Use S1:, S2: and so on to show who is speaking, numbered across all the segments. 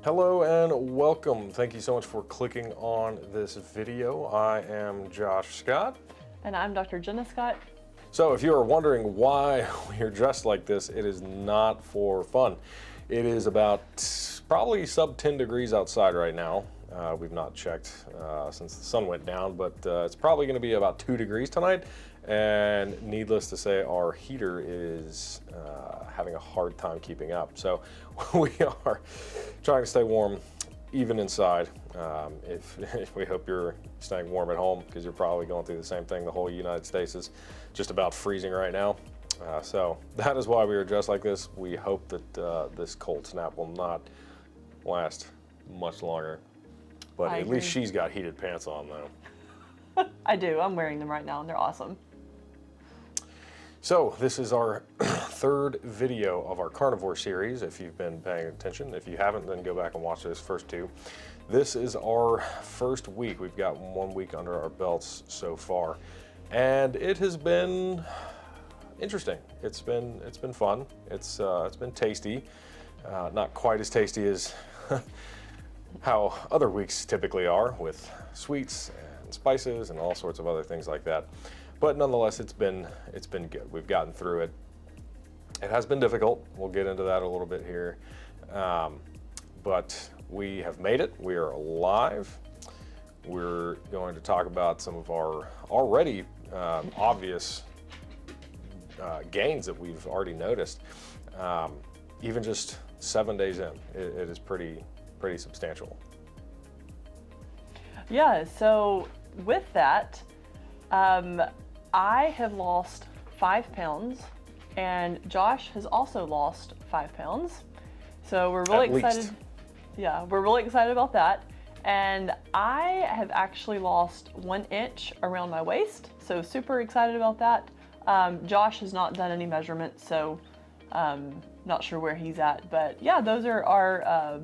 S1: Hello and welcome. Thank you so much for clicking on this video. I am Josh Scott.
S2: And I'm Dr. Jenna Scott.
S1: So if you are wondering why we are dressed like this, it is not for fun. It is about probably sub 10 degrees outside right now. We've not checked since the sun went down, but it's probably going to be about 2 degrees tonight. And needless to say, our heater is having a hard time keeping up. So we are trying to stay warm even inside. If we hope you're staying warm at home, because you're probably going through the same thing. The whole United States is just about freezing right now. So that is why we are dressed like this. We hope that this cold snap will not last much longer. But at least she's got heated pants on though.
S2: I do. I'm wearing them right now and they're awesome.
S1: So this is our third video of our carnivore series, if you've been paying attention. If you haven't, then go back and watch those first two. This is our first week. We've got 1 week under our belts so far. And it has been interesting. It's been fun. It's been tasty. Not quite as tasty as how other weeks typically are, with sweets and spices and all sorts of other things like that. But nonetheless, it's been good. We've gotten through it. It has been difficult. We'll get into that a little bit here. But we have made it. We are alive. We're going to talk about some of our already obvious gains that we've already noticed. Even just 7 days in, it is pretty substantial.
S2: Yeah, so with that, I have lost 5 pounds and Josh has also lost 5 pounds. So we're really excited. Yeah, we're really excited about that. And I have actually lost 1 inch around my waist. So super excited about that. Josh has not done any measurements, so not sure where he's at. But yeah, those are our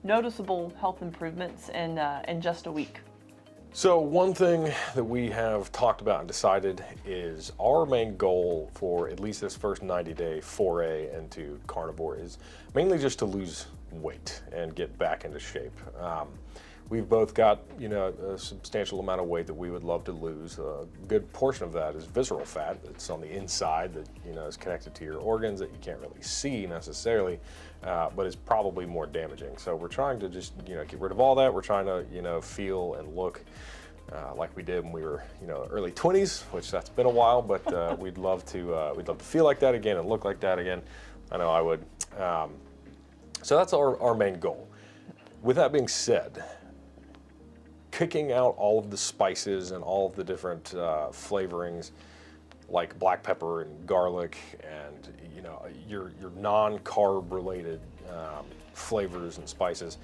S2: noticeable health improvements in just a week.
S1: So one thing that we have talked about and decided is our main goal for at least this first 90-day foray into carnivore is mainly just to lose weight and get back into shape. We've both got, a substantial amount of weight that we would love to lose. A good portion of that is visceral fat that's on the inside that, is connected to your organs that you can't really see necessarily, but is probably more damaging. So we're trying to just, get rid of all that. We're trying to, feel and look like we did when we were, early 20s, which that's been a while, but we'd love to feel like that again and look like that again. I know I would. So that's our main goal. With that being said, kicking out all of the spices and all of the different flavorings like black pepper and garlic and your non-carb related flavors and spices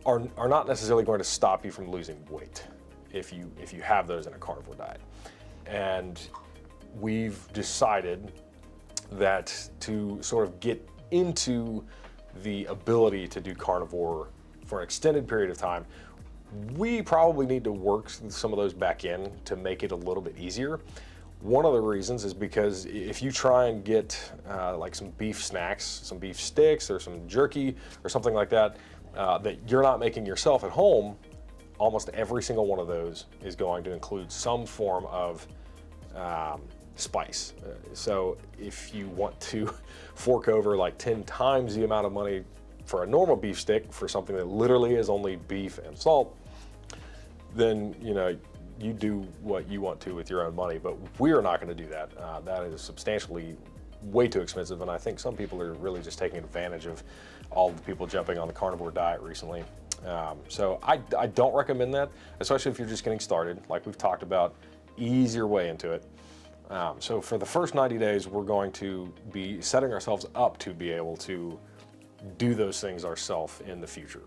S1: are not necessarily going to stop you from losing weight if you have those in a carnivore diet. And we've decided that to sort of get into the ability to do carnivore for an extended period of time, we probably need to work some of those back in to make it a little bit easier. One of the reasons is because if you try and get like some beef snacks, some beef sticks or some jerky or something like that, that you're not making yourself at home, almost every single one of those is going to include some form of spice. So if you want to fork over like 10 times the amount of money for a normal beef stick for something that literally is only beef and salt, then you do what you want to with your own money. But we're not going to do that. That is substantially way too expensive, and I think some people are really just taking advantage of all the people jumping on the carnivore diet recently. So I don't recommend that, especially if you're just getting started. Like we've talked about, easier way into it. So for the first 90 days, we're going to be setting ourselves up to be able to do those things ourselves in the future.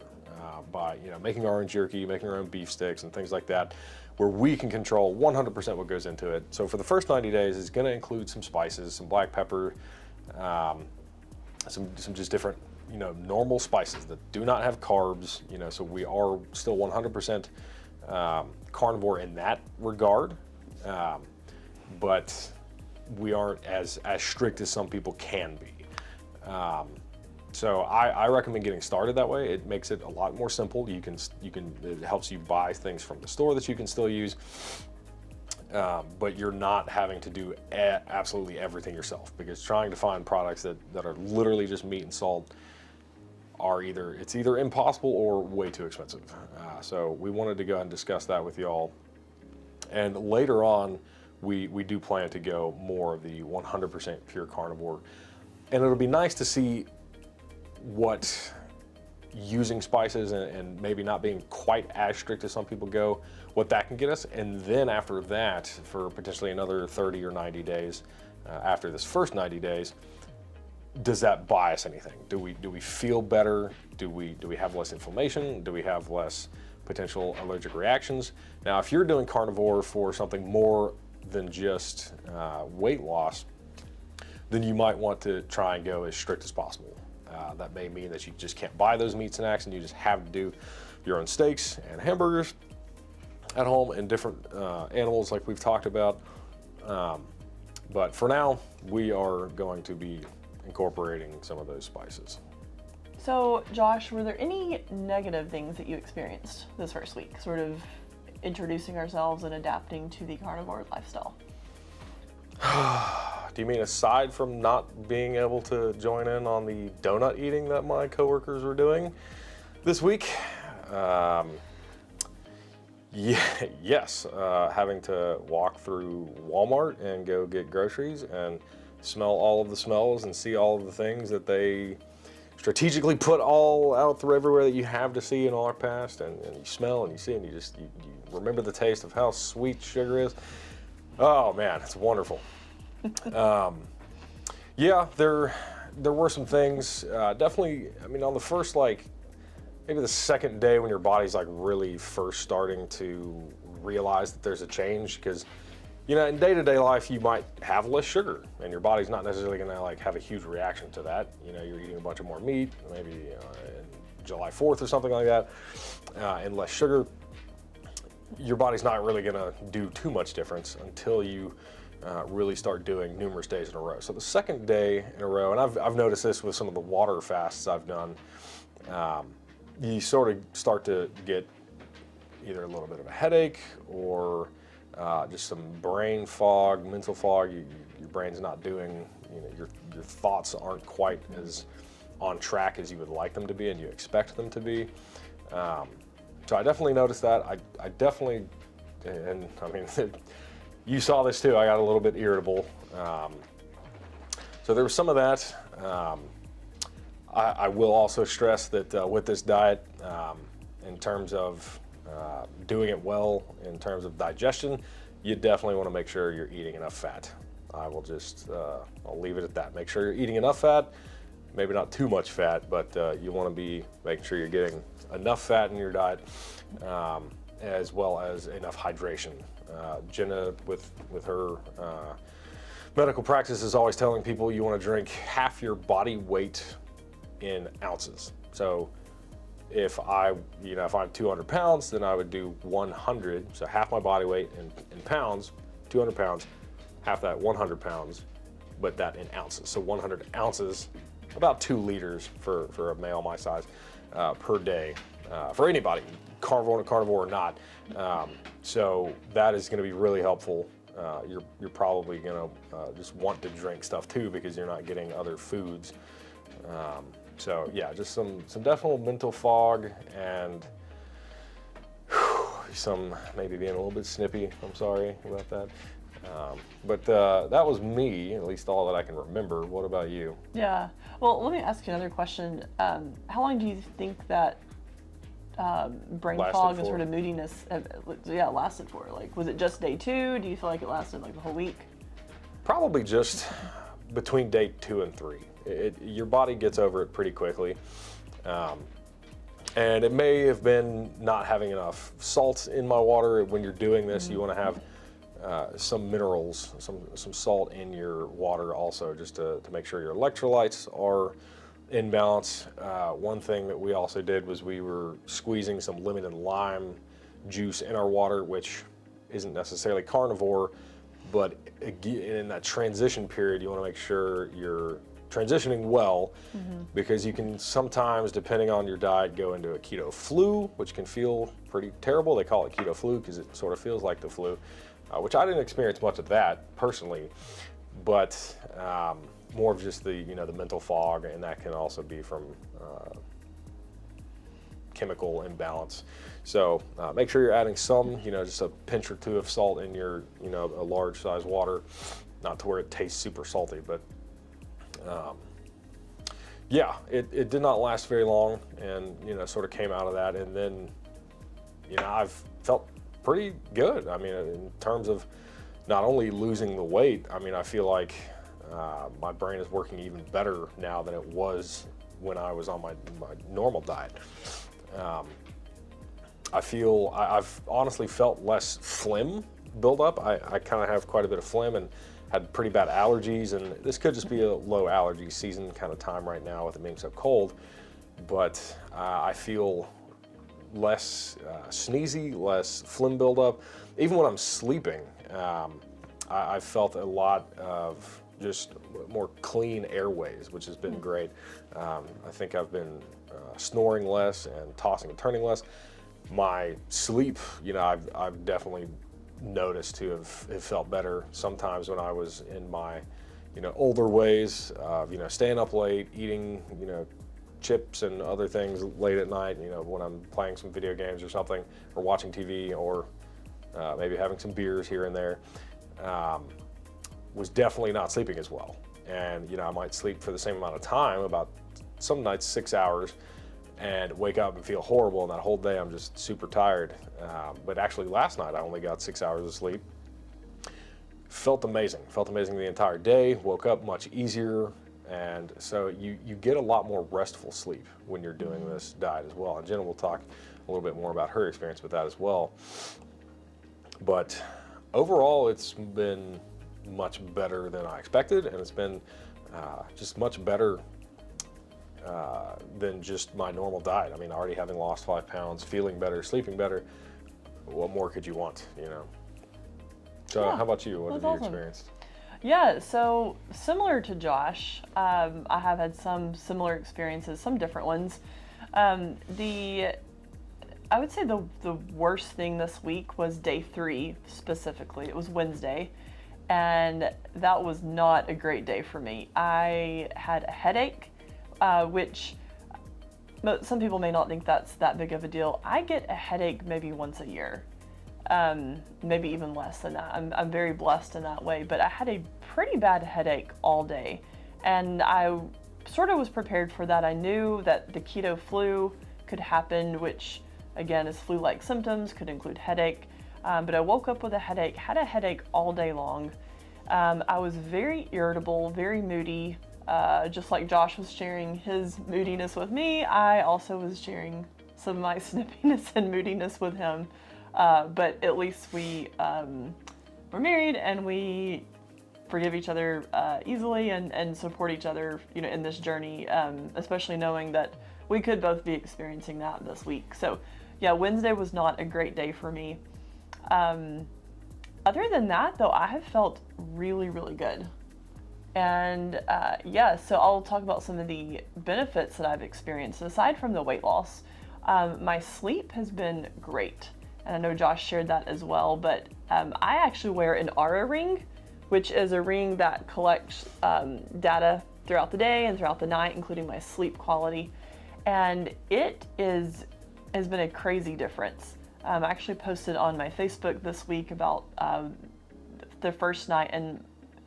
S1: By making our own jerky, making our own beef sticks and things like that, where we can control 100% what goes into it. So for the first 90 days, it's going to include some spices, some black pepper, some just different normal spices that do not have carbs. So we are still 100% carnivore in that regard, but we aren't as strict as some people can be. So I recommend getting started that way. It makes it a lot more simple. It helps you buy things from the store that you can still use, but you're not having to do absolutely everything yourself, because trying to find products that are literally just meat and salt are either impossible or way too expensive. So we wanted to go ahead and discuss that with y'all. And later on, we do plan to go more of the 100% pure carnivore. And it'll be nice to see what using spices and maybe not being quite as strict as some people go, what that can get us. And then after that, for potentially another 30 or 90 days, after this first 90 days, does that buy us anything? Do we feel better? Do we have less inflammation? Do we have less potential allergic reactions? Now, if you're doing carnivore for something more than just weight loss, then you might want to try and go as strict as possible. That may mean that you just can't buy those meat snacks and you just have to do your own steaks and hamburgers at home and different animals like we've talked about. But for now, we are going to be incorporating some of those spices.
S2: So, Josh, were there any negative things that you experienced this first week, sort of introducing ourselves and adapting to the carnivore lifestyle?
S1: Do you mean aside from not being able to join in on the donut eating that my coworkers were doing this week? Yes, having to walk through Walmart and go get groceries and smell all of the smells and see all of the things that they strategically put all out through everywhere that you have to see in our past, and you smell and you see and you remember the taste of how sweet sugar is. Oh man, it's wonderful. Yeah, there were some things, definitely. I mean, on the first, maybe the second day when your body's really first starting to realize that there's a change, because in day-to-day life you might have less sugar and your body's not necessarily going to have a huge reaction to that. You're eating a bunch of more meat, maybe July 4th or something like that, and less sugar. Your body's not really going to do too much difference until you really start doing numerous days in a row. So the second day in a row, and I've noticed this with some of the water fasts I've done, you sort of start to get either a little bit of a headache or just some brain fog, mental fog. Your brain's not doing, your thoughts aren't quite as on track as you would like them to be and you expect them to be. So I definitely noticed that. I definitely, and I mean, you saw this too, I got a little bit irritable. So there was some of that. I will also stress that with this diet, in terms of doing it well, in terms of digestion, you definitely want to make sure you're eating enough fat. I will just, I'll leave it at that. Make sure you're eating enough fat, maybe not too much fat, but you want to be making sure you're getting enough fat in your diet, as well as enough hydration. Jenna, with her medical practice, is always telling people you want to drink half your body weight in ounces. So if I'm 200 pounds, then I would do 100, so half my body weight in pounds, 200 pounds, half that 100 pounds, but that in ounces. So 100 ounces, about 2 liters for a male my size, per day, for anybody, carnivore or not. So that is going to be really helpful. You're probably going to just want to drink stuff too, because you're not getting other foods. So yeah, just some definite mental fog and some maybe being a little bit snippy. I'm sorry about that. But that was me, at least all that I can remember. What about you?
S2: Yeah. Well, let me ask you another question. How long do you think that brain fog and sort of moodiness lasted for? Was it just day 2? Do you feel like it lasted the whole week?
S1: Probably just between day 2 and 3. Your body gets over it pretty quickly. And it may have been not having enough salt in my water. When you're doing this, you want to have some minerals, some salt in your water also, just to make sure your electrolytes are in balance. One thing that we also did was we were squeezing some lemon and lime juice in our water, which isn't necessarily carnivore, but in that transition period, you want to make sure you're transitioning well, because you can sometimes, depending on your diet, go into a keto flu, which can feel pretty terrible. They call it keto flu because it sort of feels like the flu, which I didn't experience much of that personally, but more of just the the mental fog, and that can also be from chemical imbalance. So make sure you're adding some, just a pinch or two of salt in your, a large size water, not to where it tastes super salty, but yeah, it did not last very long, and sort of came out of that, and then I've felt pretty good. I mean, in terms of not only losing the weight, I mean, I feel like my brain is working even better now than it was when I was on my normal diet. I've honestly felt less phlegm build up. I kind of have quite a bit of phlegm and had pretty bad allergies, and this could just be a low allergy season kind of time right now with it being so cold, but I feel less sneezy, less phlegm buildup. Even when I'm sleeping, I felt a lot of just more clean airways, which has been great. I think I've been snoring less and tossing and turning less. My sleep, I've definitely noticed to have felt better sometimes when I was in my older ways of staying up late, eating chips and other things late at night, when I'm playing some video games or something, or watching TV, or maybe having some beers here and there, was definitely not sleeping as well. And I might sleep for the same amount of time, about some nights 6 hours, and wake up and feel horrible, and that whole day I'm just super tired. But actually last night I only got 6 hours of sleep. Felt amazing the entire day, woke up much easier, and so you get a lot more restful sleep when you're doing this diet as well. And Jenna will talk a little bit more about her experience with that as well. But overall, it's been much better than I expected, and it's been just much better than just my normal diet. I mean, already having lost 5 pounds, feeling better, sleeping better, what more could you want, So
S2: Yeah,
S1: how about you? What have you
S2: awesome.
S1: experienced?
S2: Yeah, so similar to Josh, I have had some similar experiences, some different ones. I would say the worst thing this week was day 3 specifically. It was Wednesday, and that was not a great day for me. I had a headache, which some people may not think that's that big of a deal. I get a headache maybe once a year, maybe even less than that. I'm very blessed in that way, but I had a pretty bad headache all day, and I sort of was prepared for that. I knew that the keto flu could happen, which again is flu-like symptoms, could include headache, but I woke up with a headache, had a headache all day long. I was very irritable, very moody. Just like Josh was sharing his moodiness with me, I also was sharing some of my snippiness and moodiness with him. But at least we were married, and we forgive each other easily and support each other, in this journey, especially knowing that we could both be experiencing that this week. So yeah, Wednesday was not a great day for me. Other than that, though, I have felt really, really good. And so I'll talk about some of the benefits that I've experienced. Aside from the weight loss, my sleep has been great. And I know Josh shared that as well, but I actually wear an Aura ring, which is a ring that collects data throughout the day and throughout the night, including my sleep quality. And it has been a crazy difference. I actually posted on my Facebook this week about the first night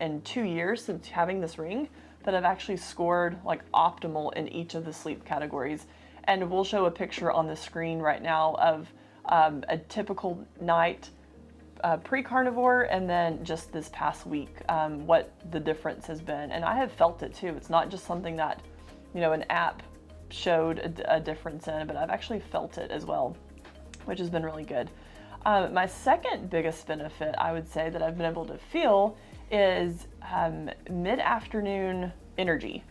S2: in 2 years since having this ring that I've actually scored like optimal in each of the sleep categories. And we'll show a picture on the screen right now of a typical night pre-carnivore, and then just this past week, what the difference has been. And I have felt it too. It's not just something that, an app showed a difference in, but I've actually felt it as well, which has been really good. My second biggest benefit, I would say, that I've been able to feel is mid-afternoon energy.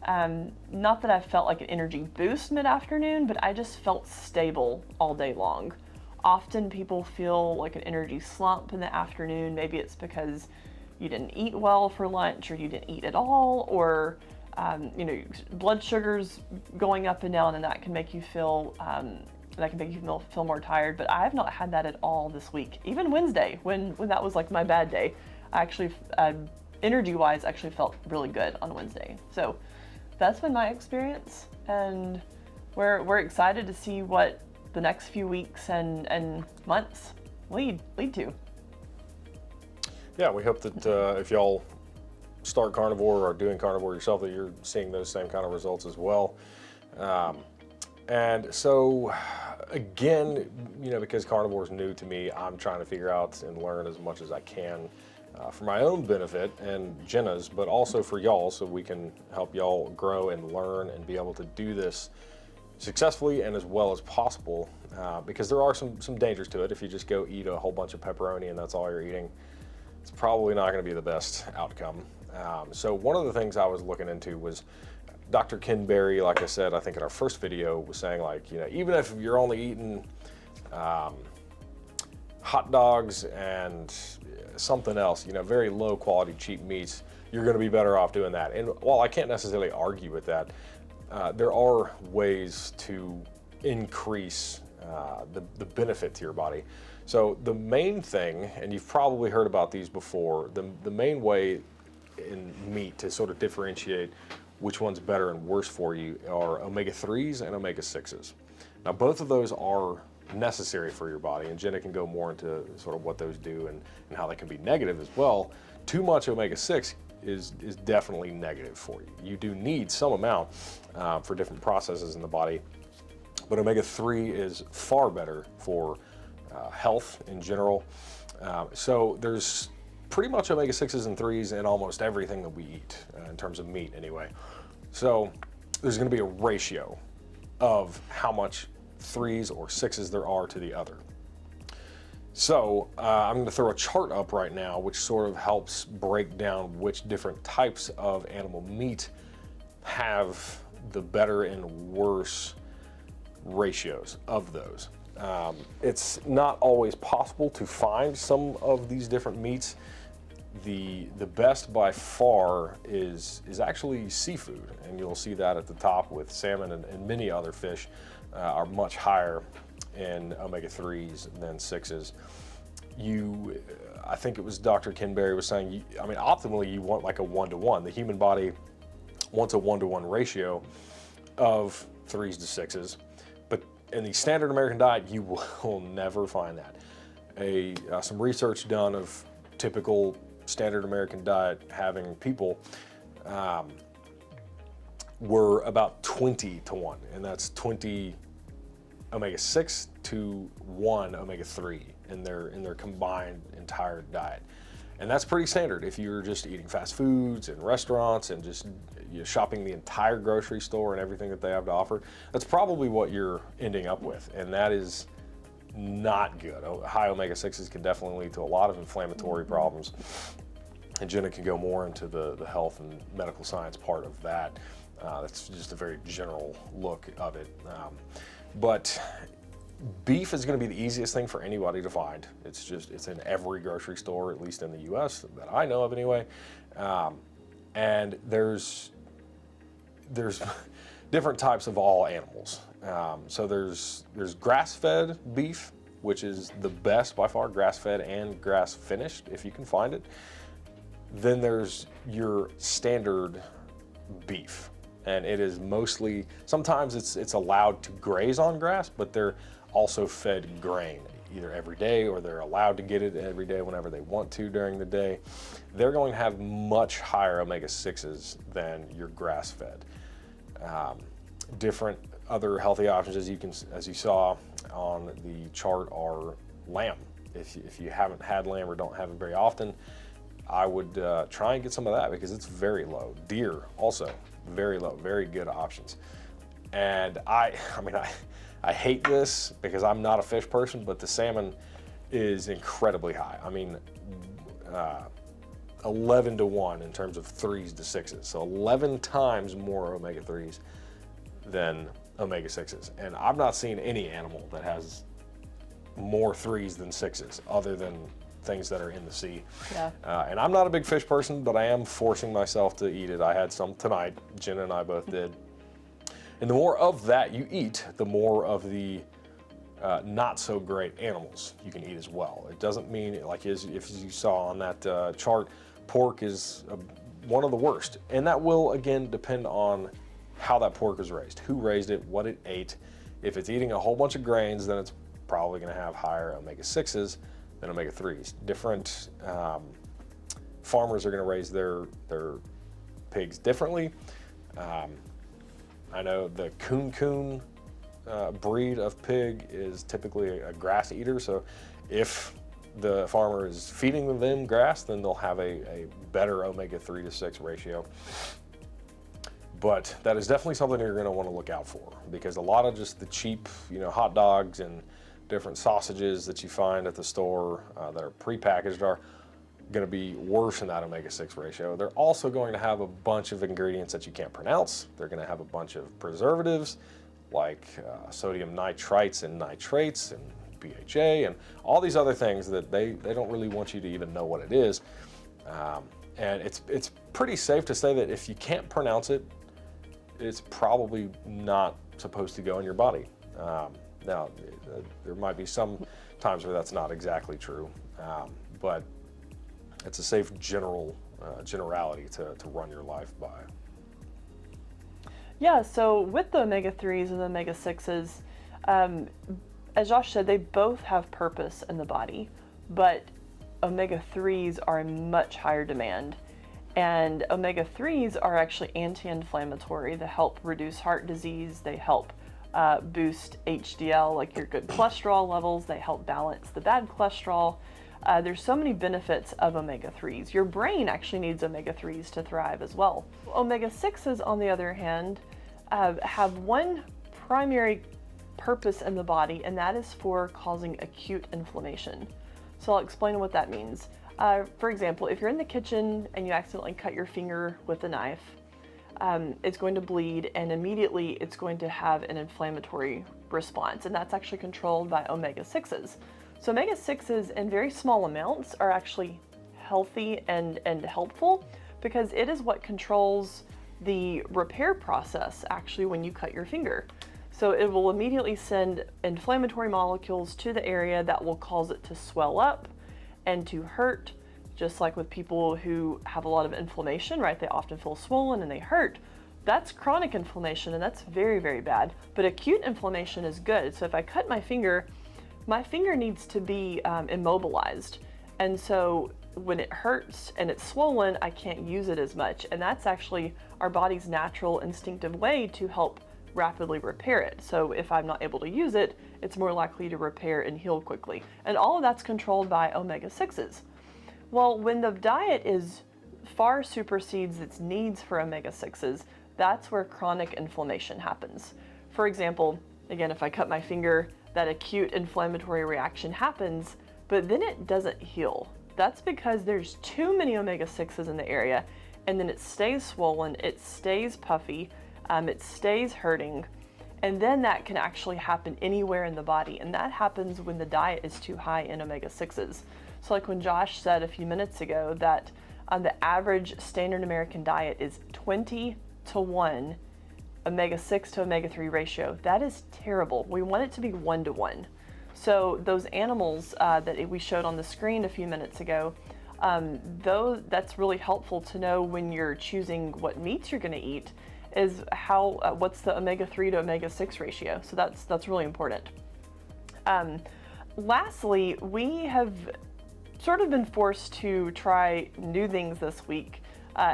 S2: Not that I felt like an energy boost mid-afternoon, but I just felt stable all day long. Often people feel like an energy slump in the afternoon. Maybe it's because you didn't eat well for lunch, or you didn't eat at all, or blood sugars going up and down, and that can make you feel feel more tired. But I have not had that at all this week. Even Wednesday, when that was like my bad day, I actually, energy-wise, actually felt really good on Wednesday. So that's been my experience, and we're excited to see what the next few weeks and months lead to.
S1: Yeah, we hope that if y'all start carnivore or are doing carnivore yourself, that you're seeing those same kind of results as well. And so, again, because carnivore is new to me, I'm trying to figure out and learn as much as I can for my own benefit and Jenna's, but also for y'all, so we can help y'all grow and learn and be able to do this successfully and as well as possible, because there are some dangers to it. If you just go eat a whole bunch of pepperoni and that's all you're eating, it's probably not going to be the best outcome. So one of the things I was looking into was Dr. Ken Berry, like I said, I think in our first video, was saying, like, even if you're only eating hot dogs and something else, very low quality, cheap meats, you're going to be better off doing that. And while I can't necessarily argue with that, there are ways to increase the benefit to your body. So the main thing, and you've probably heard about these before, the main way in meat to sort of differentiate which one's better and worse for you are omega-3s and omega-6s. Now, both of those are necessary for your body, and Jenna can go more into sort of what those do and how they can be negative as well. Too much omega-6 is definitely negative for you. You do need some amount for different processes in the body, but omega-3 is far better for health in general. So there's pretty much omega-6s and 3s in almost everything that we eat, in terms of meat anyway. So there's going to be a ratio of how much 3s or 6s there are to the other. So I'm going to throw a chart up right now which sort of helps break down which different types of animal meat have the better and worse ratios of those. It's not always possible to find some of these different meats. The best by far is actually seafood, and you'll see that at the top with salmon and many other fish are much higher in omega-3s than 6s. I think it was Dr. Ken Berry was saying, optimally you want like a 1-to-1. The human body wants a 1-to-1 ratio of 3s to 6s, but in the standard American diet, you will never find that. Some research done of typical standard American diet having people were about 20-to-1, and that's 20 omega-6 to 1 omega-3 in their combined entire diet. And that's pretty standard if you're just eating fast foods and restaurants and just shopping the entire grocery store and everything that they have to offer. That's probably what you're ending up with, and that is not good. High omega-6s can definitely lead to a lot of inflammatory problems, and Jenna can go more into the health and medical science part of that. That's just a very general look of it. But beef is going to be the easiest thing for anybody to find. It's in every grocery store, at least in the US, that I know of anyway. And there's different types of all animals. So there's grass-fed beef, which is the best by far, grass-fed and grass-finished, if you can find it. Then there's your standard beef, and it is mostly, sometimes it's allowed to graze on grass, but they're also fed grain either every day, or they're allowed to get it every day whenever they want to during the day. They're going to have much higher omega-6s than your grass-fed. Different other healthy options, as you saw on the chart, are lamb. If you haven't had lamb or don't have it very often, I would try and get some of that because it's very low. Deer also very low, very good options. And I hate this because I'm not a fish person, but the salmon is incredibly high. 11-to-1 in terms of 3s to 6s. So 11 times more omega-3s than omega-6s. And I've not seen any animal that has more 3s than 6s other than things that are in the sea.
S2: Yeah.
S1: And I'm not a big fish person, but I am forcing myself to eat it. I had some tonight. Jenna and I both did. And the more of that you eat, the more of the not so great animals you can eat as well. It doesn't mean, like if you saw on that chart, pork is one of the worst. And that will, again, depend on how that pork was raised, who raised it, what it ate. If it's eating a whole bunch of grains, then it's probably going to have higher omega-6s than omega-3s. Different farmers are going to raise their pigs differently. I know the coon breed of pig is typically a grass eater, so if the farmer is feeding them grass, then they'll have a better omega-3 to 6 ratio. But that is definitely something you're going to want to look out for, because a lot of just the cheap, hot dogs and different sausages that you find at the store that are prepackaged are going to be worse than that omega-6 ratio. They're also going to have a bunch of ingredients that you can't pronounce. They're going to have a bunch of preservatives like sodium nitrites and nitrates and BHA and all these other things that they don't really want you to even know what it is. And it's pretty safe to say that if you can't pronounce it, it's probably not supposed to go in your body. Now, there might be some times where that's not exactly true, but it's a safe generality to run your life by.
S2: Yeah, so with the omega-3s and the omega-6s, as Josh said, they both have purpose in the body, but omega-3s are in much higher demand. And omega-3s are actually anti-inflammatory. They help reduce heart disease. They help boost HDL, like your good cholesterol levels. They help balance the bad cholesterol. There's so many benefits of omega-3s. Your brain actually needs omega-3s to thrive as well. Omega-6s, on the other hand, have one primary purpose in the body, and that is for causing acute inflammation. So I'll explain what that means. For example, if you're in the kitchen and you accidentally cut your finger with a knife, it's going to bleed, and immediately it's going to have an inflammatory response, and that's actually controlled by omega-6s. So omega-6s in very small amounts are actually healthy and helpful, because it is what controls the repair process actually when you cut your finger. So it will immediately send inflammatory molecules to the area that will cause it to swell up and to hurt, just like with people who have a lot of inflammation, right? They often feel swollen and they hurt. That's chronic inflammation, and that's very, very bad. But acute inflammation is good. So if I cut my finger needs to be immobilized. And so when it hurts and it's swollen, I can't use it as much. And that's actually our body's natural instinctive way to help rapidly repair it. So if I'm not able to use it, it's more likely to repair and heal quickly. And all of that's controlled by omega-6s. Well, when the diet far supersedes its needs for omega-6s, that's where chronic inflammation happens. For example, again, if I cut my finger, that acute inflammatory reaction happens, but then it doesn't heal. That's because there's too many omega-6s in the area, and then it stays swollen, it stays puffy, it stays hurting, and then that can actually happen anywhere in the body, and that happens when the diet is too high in omega-6s. So like when Josh said a few minutes ago that the average standard American diet is 20-to-1 omega-6 to omega-3 ratio. That is terrible. We want it to be 1-to-1. So those animals that we showed on the screen a few minutes ago, that's really helpful to know when you're choosing what meats you're going to eat, is what's the omega-3 to omega-6 ratio. So that's really important. Lastly, we have sort of been forced to try new things this week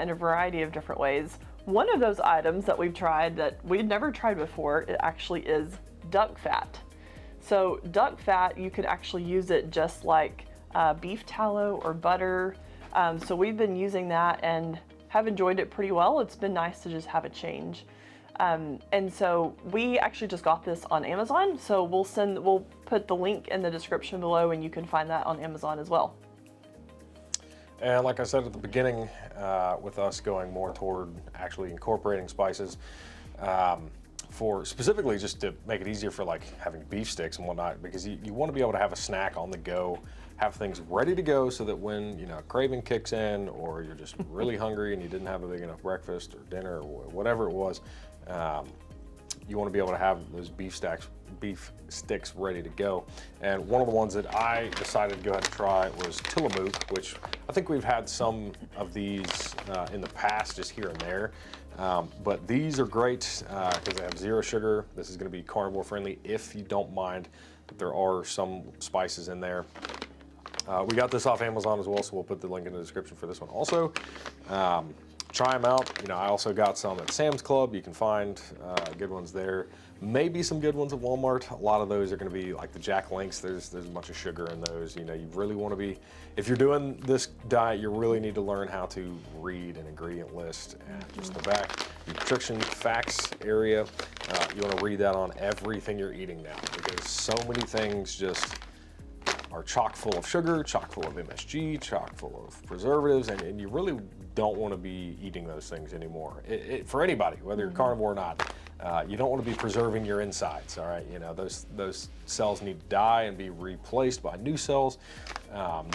S2: in a variety of different ways. One of those items that we've tried that we'd never tried before, it actually is duck fat. So duck fat, you could actually use it just like beef tallow or butter. So we've been using that and have enjoyed it pretty well. It's been nice to just have a change. And so we actually just got this on Amazon. So we'll put the link in the description below, and you can find that on Amazon as well.
S1: And like I said at the beginning, with us going more toward actually incorporating spices, for specifically just to make it easier for like having beef sticks and whatnot, because you want to be able to have a snack on the go have things ready to go so that when, craving kicks in, or you're just really hungry and you didn't have a big enough breakfast or dinner or whatever it was, you want to be able to have those beef sticks ready to go. And one of the ones that I decided to go ahead and try was Tillamook, which I think we've had some of these in the past, just here and there. But these are great because they have 0 sugar. This is going to be carnivore friendly if you don't mind that there are some spices in there. We got this off Amazon as well, so we'll put the link in the description for this one also. Try them out. I also got some at Sam's Club. You can find good ones there. Maybe some good ones at Walmart. A lot of those are going to be like the Jack Links. There's a bunch of sugar in those. You really want to be, if you're doing this diet, you really need to learn how to read an ingredient list at just the back nutrition facts area. You want to read that on everything you're eating now, because so many things just are chock full of sugar, chock full of MSG, chock full of preservatives, and you really don't want to be eating those things anymore. For anybody, whether you're carnivore or not, you don't want to be preserving your insides, all right? Those cells need to die and be replaced by new cells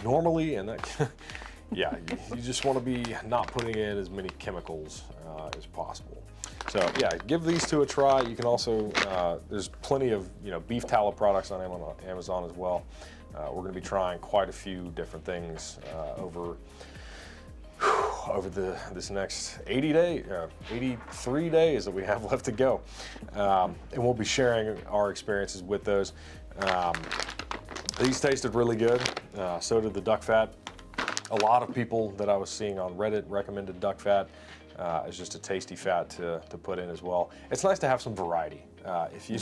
S1: normally, and that, yeah, you just want to be not putting in as many chemicals as possible. So yeah, give these two a try. You can also, there's plenty of beef tallow products on Amazon as well. We're going to be trying quite a few different things over this next 83 days that we have left to go. And we'll be sharing our experiences with those. These tasted really good. So did the duck fat. A lot of people that I was seeing on Reddit recommended duck fat as just a tasty fat to put in as well. It's nice to have some variety. If you're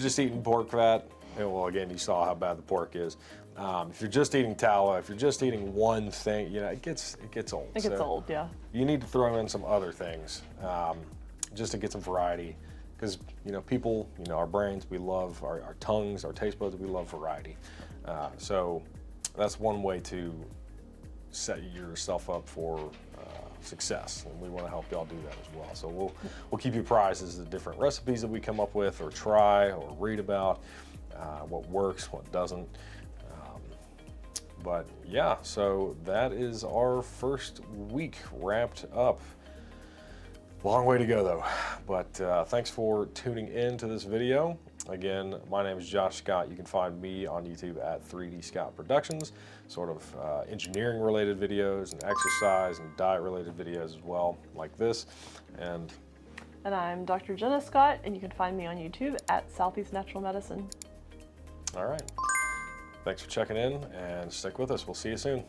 S1: just eating pork fat, and well, again, you saw how bad the pork is. If you're just eating tallow, if you're just eating one thing, it gets old.
S2: It gets old, yeah.
S1: You need to throw in some other things just to get some variety, because people, our brains, we love our tongues, our taste buds, we love variety. So that's one way to set yourself up for success, and we want to help y'all do that as well. So we'll keep you apprised as the different recipes that we come up with, or try, or read about, what works, what doesn't. But yeah, so that is our first week wrapped up. Long way to go though, but thanks for tuning in to this video. Again, my name is Josh Scott. You can find me on YouTube at 3D Scott Productions, sort of engineering related videos and exercise and diet related videos as well, like this. And
S2: I'm Dr. Jenna Scott, and you can find me on YouTube at Southeast Natural Medicine.
S1: All right. Thanks for checking in, and stick with us. We'll see you soon.